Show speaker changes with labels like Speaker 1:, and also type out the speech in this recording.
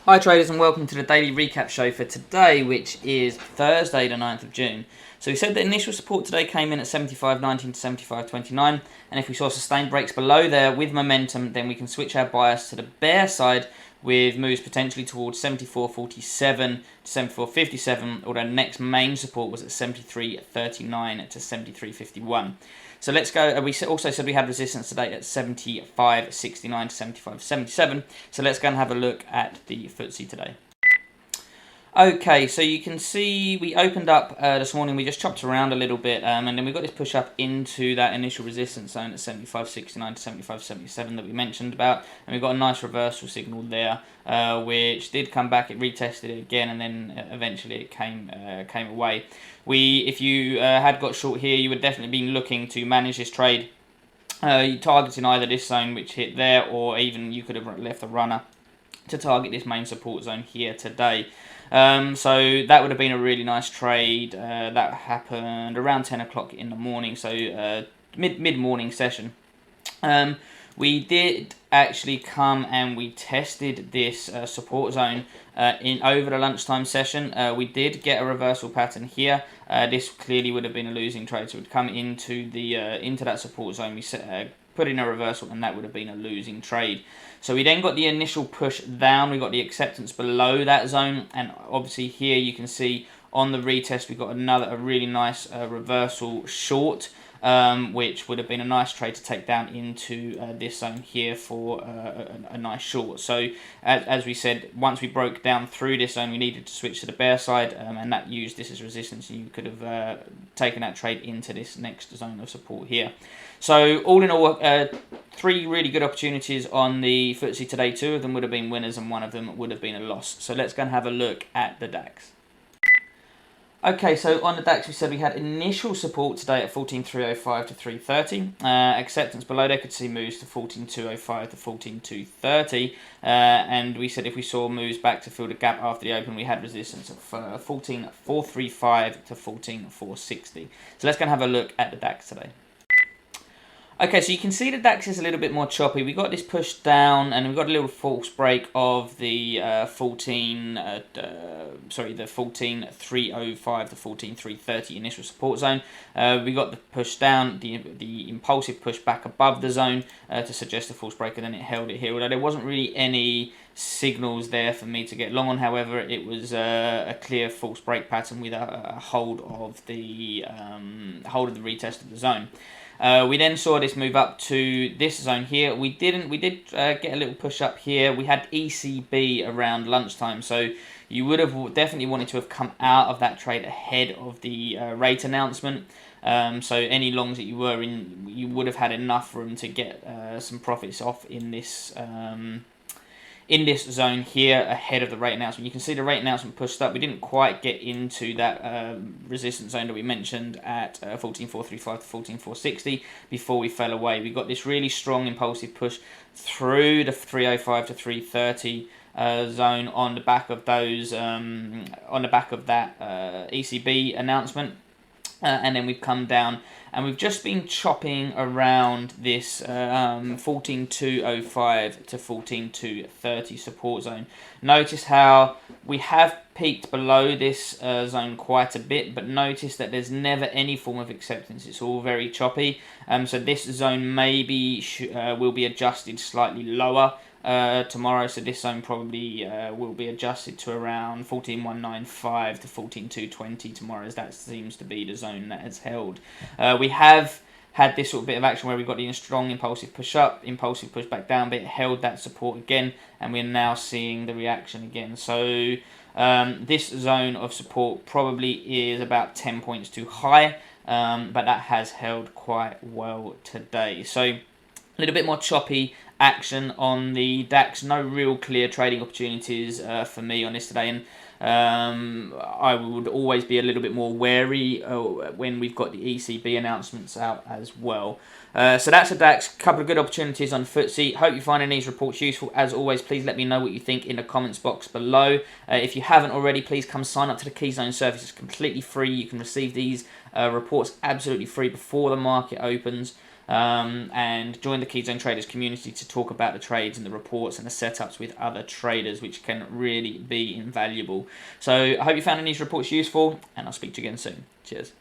Speaker 1: Hi traders and welcome to the daily recap show for today, which is Thursday the 9th of June. So we said the initial support today came in at 75.19 to 75.29, and if we saw sustained breaks below there with momentum, then we can switch our bias to the bear side with moves potentially towards 74.47 to 74.57, although next main support was at 73.39 to 73.51. So let's go. We also said we had resistance today at 75.69 to 75.77. So let's go and have a look at the FTSE today. Okay, so you can see we opened up this morning, we just chopped around a little bit, and then we got this push up into that initial resistance zone at 75.69 to 75.77 that we mentioned about, and we got a nice reversal signal there, which did come back, it retested it again, and then eventually it came away. If you had got short here, you would definitely be looking to manage this trade, targeting either this zone which hit there, or even you could have left a runner to target this main support zone here today. So that would have been a really nice trade. That happened around 10 o'clock in the morning, so mid-morning session. We did actually come and we tested this support zone over the lunchtime session. We did get a reversal pattern here. This clearly would have been a losing trade, so it would come into that support zone. We put in a reversal, and that would have been a losing trade. So we then got the initial push down, we got the acceptance below that zone, and obviously here you can see on the retest we got a really nice reversal short, which would have been a nice trade to take down into this zone here for a nice short. So as we said, once we broke down through this zone, we needed to switch to the bear side, and that used this as resistance. You could have taken that trade into this next zone of support here. So all in all, three really good opportunities on the FTSE today. Two of them would have been winners and one of them would have been a loss. So let's go and have a look at the DAX. Okay, so on the DAX we said we had initial support today at 14.305 to 330. Acceptance below there, could see moves to 14.205 to 14.230. And we said if we saw moves back to fill the gap after the open, we had resistance of 14.435 to 14.460. So let's go and have a look at the DAX today. Okay, so you can see the DAX is a little bit more choppy. We got this push down, and we got a little false break of the 14.305 to 14.330 initial support zone. We got the push down, the impulsive push back above the zone to suggest a false break, and then it held it here. Although there wasn't really any signals there for me to get long on. However, it was a clear false break pattern with a hold of the retest of the zone. We then saw this move up to this zone here. We did get a little push up here. We had ECB around lunchtime, so you would have definitely wanted to have come out of that trade ahead of the rate announcement. So any longs that you were in, you would have had enough room to get some profits off in this zone here ahead of the rate announcement. You can see the rate announcement pushed up. We didn't quite get into that resistance zone that we mentioned at 14.435 to 14.460 before we fell away. We got this really strong impulsive push through the 305 to 330 zone on the back of that ECB announcement. And then we've come down and we've just been chopping around this 14.205 to 14.230 support zone. Notice how we have peaked below this zone quite a bit, but notice that there's never any form of acceptance. It's all very choppy. So this zone maybe will be adjusted slightly lower tomorrow, so this zone probably will be adjusted to around 14.195 to 14.220 tomorrow, as that seems to be the zone that has held. We have had this sort of bit of action where we've got the strong impulsive push up, impulsive push back down, but it held that support again, and we're now seeing the reaction again. So this zone of support probably is about 10 points too high, but that has held quite well today. So a little bit more choppy action on the DAX. No real clear trading opportunities for me on this today, and I would always be a little bit more wary when we've got the ECB announcements out as well. So that's the DAX. Couple of good opportunities on FTSE. Hope you're finding these reports useful. As always, please let me know what you think in the comments box below. If you haven't already, please come sign up to the Keyzone service. It's completely free. You can receive these reports absolutely free before the market opens. and join the Keyzone Traders community to talk about the trades and the reports and the setups with other traders, which can really be invaluable. So I hope you found these reports useful, and I'll speak to you again soon. Cheers.